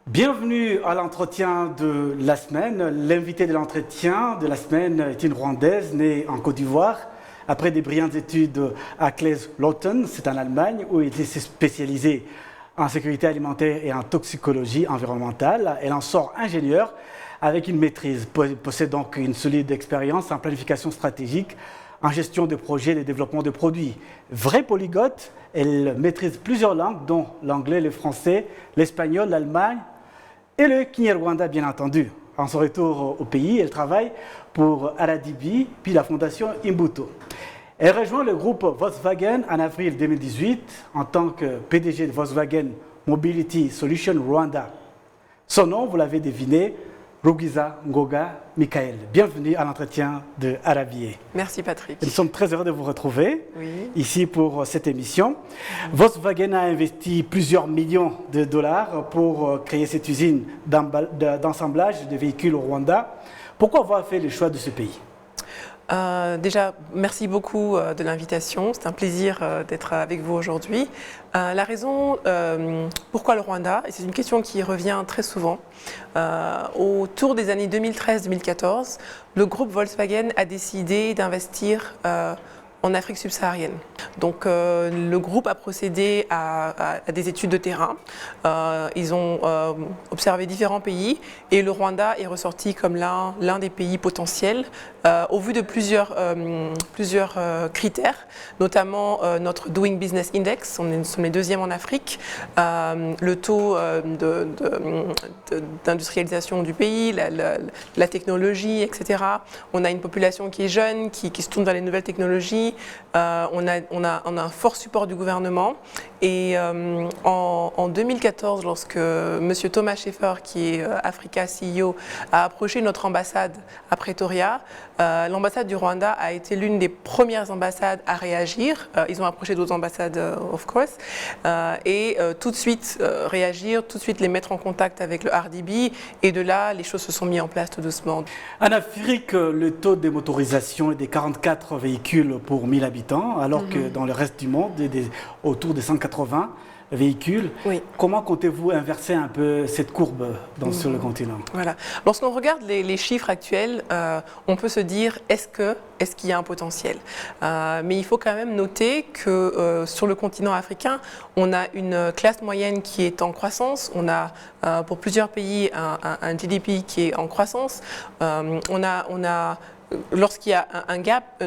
Bienvenue à l'entretien de la semaine. L'invité de l'entretien de la semaine est une Rwandaise née en Côte d'Ivoire. Après des brillantes études à Kaiserslautern, c'est en Allemagne, où elle s'est spécialisée en sécurité alimentaire et en toxicologie environnementale. Elle en sort ingénieure avec une maîtrise. Elle possède donc une solide expérience en planification stratégique, en gestion de projets et de développement de produits. Vraie polyglotte, elle maîtrise plusieurs langues, dont l'anglais, le français, l'espagnol, l'allemagne et le Kinyarwanda, bien entendu. En son retour au pays, elle travaille pour RDB, puis la fondation Imbuto. Elle rejoint le groupe Volkswagen en avril 2018 en tant que PDG de Volkswagen Mobility Solutions Rwanda. Son nom, vous l'avez deviné, Rugwiza Ngoga Michael. Bienvenue à l'entretien de Arabier. Merci Patrick. Nous sommes très heureux de vous retrouver ici pour cette émission. Volkswagen a investi plusieurs millions de dollars pour créer cette usine d'assemblage de véhicules au Rwanda. Pourquoi avoir fait le choix de ce pays ? Déjà, merci beaucoup de l'invitation. C'est un plaisir d'être avec vous aujourd'hui. La raison, pourquoi le Rwanda? Et c'est une question qui revient très souvent. Autour des années 2013-2014, le groupe Volkswagen a décidé d'investir en Afrique subsaharienne. Donc le groupe a procédé à des études de terrain. Ils ont observé différents pays et le Rwanda est ressorti comme l'un des pays potentiels au vu de plusieurs critères, notamment notre Doing Business Index, nous sommes les deuxièmes en Afrique, le taux d'industrialisation du pays, la technologie, etc. On a une population qui est jeune, qui se tourne vers les nouvelles technologies. On a un fort support du gouvernement et en 2014, lorsque M. Thomas Schäfer, qui est Africa CEO, a approché notre ambassade à Pretoria, l'ambassade du Rwanda a été l'une des premières ambassades à réagir. Ils ont approché d'autres ambassades, of course, et tout de suite réagir, tout de suite les mettre en contact avec le RDB et de là, les choses se sont mises en place tout doucement. En Afrique, le taux de motorisation est de 44 véhicules pour 1000 habitants, alors que dans le reste du monde, autour de 180 véhicules. Oui. Comment comptez-vous inverser un peu cette courbe sur le continent? Voilà. Lorsqu'on regarde les chiffres actuels, on peut se dire est-ce qu'il y a un potentiel? Mais il faut quand même noter que sur le continent africain, on a une classe moyenne qui est en croissance. On a pour plusieurs pays un GDP qui est en croissance. Lorsqu'il y a un gap,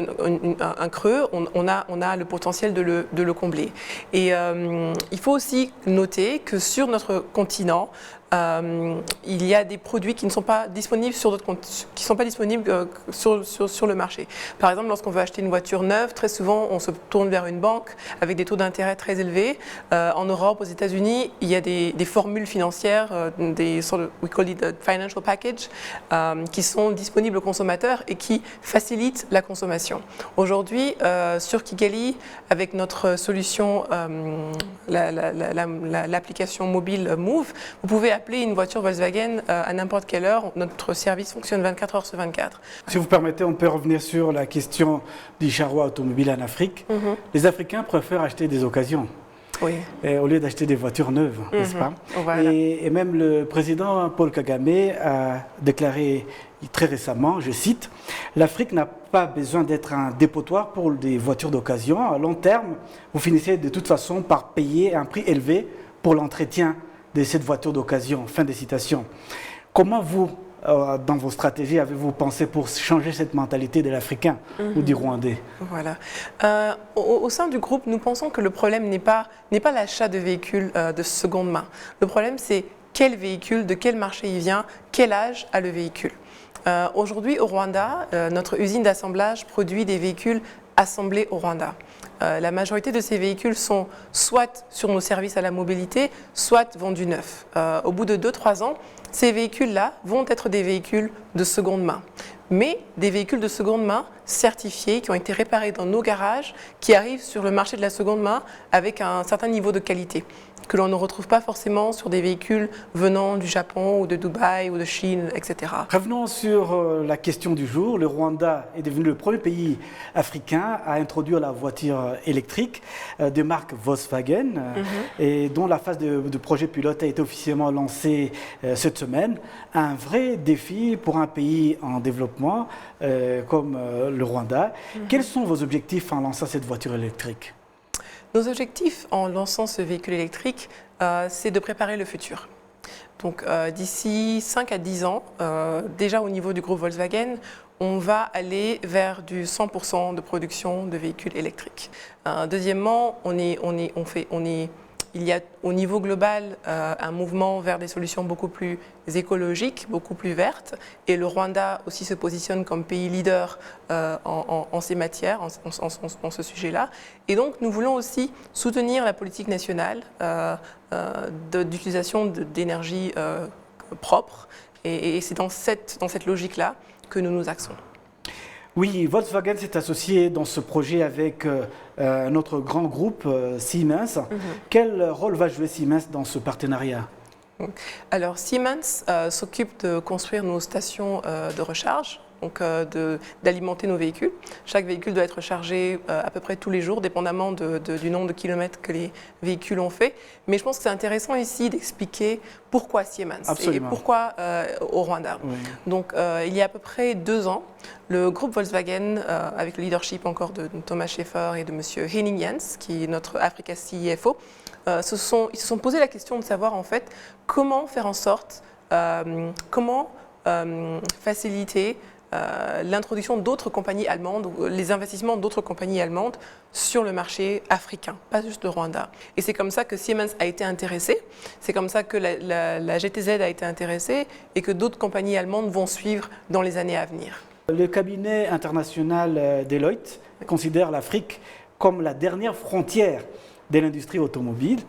un creux, on a le potentiel de le combler. Et il faut aussi noter que sur notre continent, il y a des produits qui ne sont pas disponibles sur le marché. Par exemple, lorsqu'on veut acheter une voiture neuve, très souvent on se tourne vers une banque avec des taux d'intérêt très élevés. En Europe, aux États-Unis, il y a des formules financières, we call it a financial package, qui sont disponibles aux consommateurs et qui facilitent la consommation. Aujourd'hui, sur Kigali, avec notre solution, l'application mobile Move, vous pouvez appeler une voiture Volkswagen à n'importe quelle heure. Notre service fonctionne 24 heures sur 24. Si vous permettez, on peut revenir sur la question du charroi automobile en Afrique. Les Africains préfèrent acheter des occasions. Oui. Au lieu d'acheter des voitures neuves, n'est-ce pas? Voilà. Et même le président Paul Kagame a déclaré très récemment, je cite, « L'Afrique n'a pas besoin d'être un dépotoir pour des voitures d'occasion. À long terme, vous finissez de toute façon par payer un prix élevé pour l'entretien de cette voiture d'occasion ». Fin de citation. Comment vous, dans vos stratégies, avez-vous pensé pour changer cette mentalité de l'Africain ou du Rwandais? Voilà. Au sein du groupe, nous pensons que le problème n'est pas l'achat de véhicules de seconde main. Le problème, c'est quel véhicule, de quel marché il vient, quel âge a le véhicule. Aujourd'hui, au Rwanda, notre usine d'assemblage produit des véhicules assemblés au Rwanda. La majorité de ces véhicules sont soit sur nos services à la mobilité, soit vendus neufs. Au bout de 2-3 ans, ces véhicules-là vont être des véhicules de seconde main. Mais des véhicules de seconde main certifiés, qui ont été réparés dans nos garages, qui arrivent sur le marché de la seconde main avec un certain niveau de qualité. que l'on ne retrouve pas forcément sur des véhicules venant du Japon ou de Dubaï ou de Chine, etc. Revenons sur la question du jour. Le Rwanda est devenu le premier pays africain à introduire la voiture électrique de marque Volkswagen et dont la phase de projet pilote a été officiellement lancée cette semaine. Un vrai défi pour un pays en développement comme le Rwanda. Quels sont vos objectifs en lançant cette voiture électrique ? Nos objectifs en lançant ce véhicule électrique, c'est de préparer le futur. Donc d'ici 5 à 10 ans, déjà au niveau du groupe Volkswagen, on va aller vers du 100% de production de véhicules électriques. Deuxièmement, il y a au niveau global un mouvement vers des solutions beaucoup plus écologiques, beaucoup plus vertes. Et le Rwanda aussi se positionne comme pays leader en ces matières, en ce sujet-là. Et donc nous voulons aussi soutenir la politique nationale d'utilisation d'énergie propre. Et c'est dans cette logique-là que nous nous axons. Oui, Volkswagen s'est associé dans ce projet avec un autre grand groupe, Siemens. Quel rôle va jouer Siemens dans ce partenariat ? Alors Siemens s'occupe de construire nos stations de recharge, donc d'alimenter nos véhicules. Chaque véhicule doit être chargé à peu près tous les jours, dépendamment du nombre de kilomètres que les véhicules ont fait. Mais je pense que c'est intéressant ici d'expliquer pourquoi Siemens. Absolument. Et pourquoi au Rwanda. Oui. Donc il y a à peu près 2 ans, le groupe Volkswagen, avec le leadership encore de Thomas Schäfer et de M. Henning Jens, qui est notre Africa CFO, ils se sont posé la question de savoir en fait comment faire en sorte, comment faciliter l'introduction d'autres compagnies allemandes, ou les investissements d'autres compagnies allemandes sur le marché africain, pas juste le Rwanda. Et c'est comme ça que Siemens a été intéressé, c'est comme ça que la GTZ a été intéressée et que d'autres compagnies allemandes vont suivre dans les années à venir. Le cabinet international Deloitte considère l'Afrique comme la dernière frontière de l'industrie automobile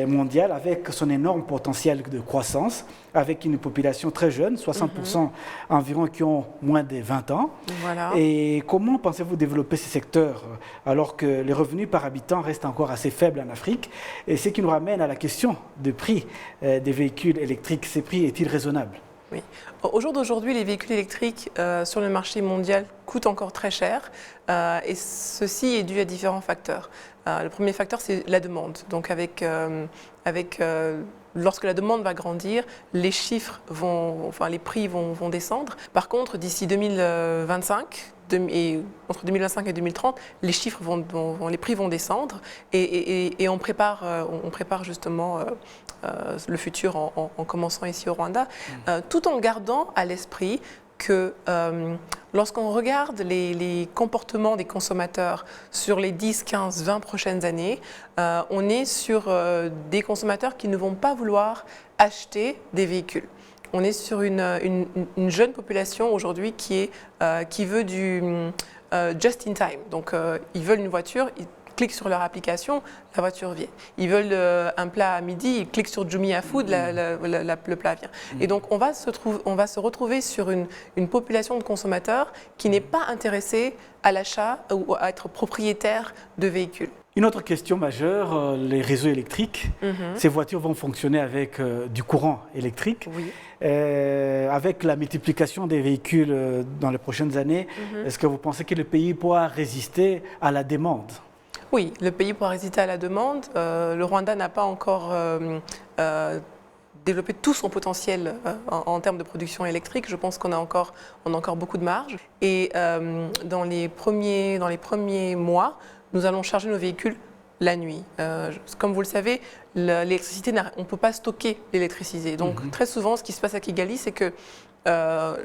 mondiale, avec son énorme potentiel de croissance, avec une population très jeune, 60% environ qui ont moins de 20 ans. Voilà. Et comment pensez-vous développer ces secteurs alors que les revenus par habitant restent encore assez faibles en Afrique? Et ce qui nous ramène à la question du prix des véhicules électriques. Ces prix est-il raisonnable? Oui. Au jour d'aujourd'hui, les véhicules électriques sur le marché mondial coûtent encore très cher et ceci est dû à différents facteurs. Le premier facteur, c'est la demande. Donc lorsque la demande va grandir, les prix vont descendre. Par contre, d'ici 2025, entre 2025 et 2030, les prix vont descendre et on prépare justement le futur en commençant ici au Rwanda, tout en gardant à l'esprit que lorsqu'on regarde les comportements des consommateurs sur les 10, 15, 20 prochaines années, on est sur des consommateurs qui ne vont pas vouloir acheter des véhicules. On est sur une jeune population aujourd'hui qui veut du just in time. Donc ils veulent une voiture, ils cliquent sur leur application, la voiture vient. Ils veulent un plat à midi, ils cliquent sur Jumia Food, le plat vient. Et donc on va se retrouver sur une population de consommateurs qui n'est pas intéressée à l'achat ou à être propriétaire de véhicules. Une autre question majeure, les réseaux électriques. Ces voitures vont fonctionner avec du courant électrique. Oui. Avec la multiplication des véhicules dans les prochaines années, est-ce que vous pensez que le pays pourra résister à la demande ? Oui, le pays pourra résister à la demande. Le Rwanda n'a pas encore développé tout son potentiel en termes de production électrique. Je pense qu'on a encore beaucoup de marge. Et dans les premiers mois, nous allons charger nos véhicules la nuit. Comme vous le savez, l'électricité, on ne peut pas stocker l'électricité. Donc très souvent, ce qui se passe à Kigali, c'est que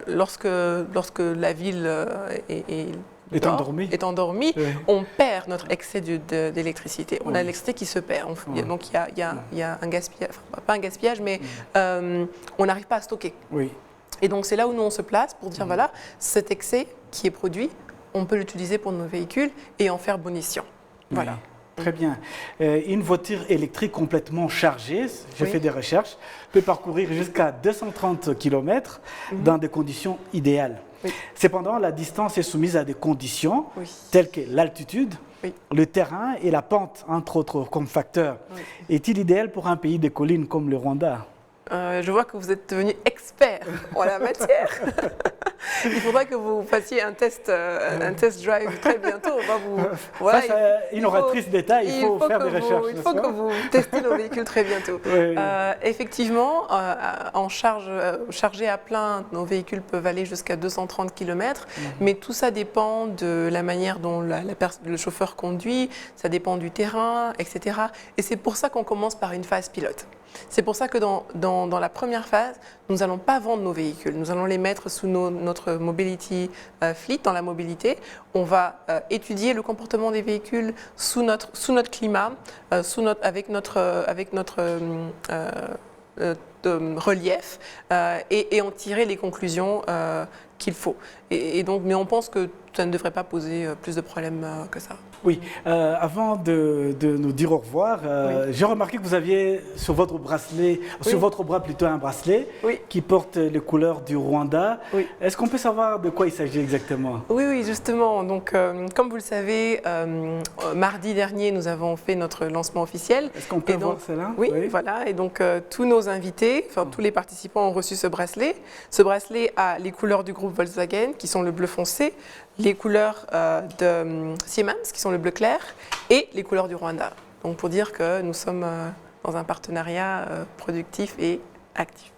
lorsque la ville est endormie, oui. On perd notre excès d'électricité. On a l'électricité qui se perd. Donc il y a un gaspillage, pas un gaspillage, mais on n'arrive pas à stocker. Oui. Et donc c'est là où nous on se place pour dire voilà, cet excès qui est produit, on peut l'utiliser pour nos véhicules et en faire bon escient. Voilà. Oui. Très bien. Une voiture électrique complètement chargée, j'ai fait des recherches, peut parcourir jusqu'à 230 km dans des conditions idéales. Oui. Cependant, la distance est soumise à des conditions telles que l'altitude, Oui. Le terrain et la pente, entre autres, comme facteurs. Oui. Est-il idéal pour un pays de collines comme le Rwanda? Je vois que vous êtes devenu expert en la matière. Il faudra que vous fassiez un test drive très bientôt. On va vous, voilà, Face à une oratrice d'État, il faut faire des recherches. Il faut que vous testiez nos véhicules très bientôt. Oui. Effectivement, chargé à plein, nos véhicules peuvent aller jusqu'à 230 km, mais tout ça dépend de la manière dont le chauffeur conduit, ça dépend du terrain, etc. Et c'est pour ça qu'on commence par une phase pilote. C'est pour ça que dans la première phase, nous n'allons pas vendre nos véhicules. Nous allons les mettre sous notre mobility fleet, dans la mobilité. On va étudier le comportement des véhicules sous notre climat, avec notre relief et en tirer les conclusions qu'il faut. Mais on pense que ça ne devrait pas poser plus de problèmes que ça. Oui, avant de nous dire au revoir, Oui. j'ai remarqué que vous aviez sur votre bracelet, sur votre bras plutôt un bracelet Oui. qui porte les couleurs du Rwanda. Oui. Est-ce qu'on peut savoir de quoi il s'agit exactement? Oui, justement. Donc, comme vous le savez, mardi dernier, nous avons fait notre lancement officiel. Est-ce qu'on peut voir cela? Oui, voilà. Et donc, tous nos invités, tous les participants ont reçu ce bracelet. Ce bracelet a les couleurs du groupe Volkswagen, qui sont le bleu foncé, les couleurs de Siemens, qui sont le bleu clair, et les couleurs du Rwanda. Donc, pour dire que nous sommes dans un partenariat productif et actif.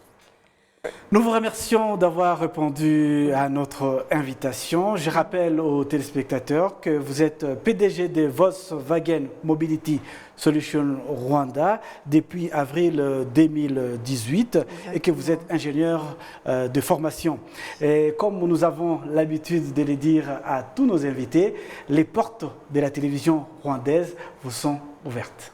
Nous vous remercions d'avoir répondu à notre invitation. Je rappelle aux téléspectateurs que vous êtes PDG de Volkswagen Mobility Solutions Rwanda depuis avril 2018 et que vous êtes ingénieur de formation. Et comme nous avons l'habitude de le dire à tous nos invités, les portes de la télévision rwandaise vous sont ouvertes.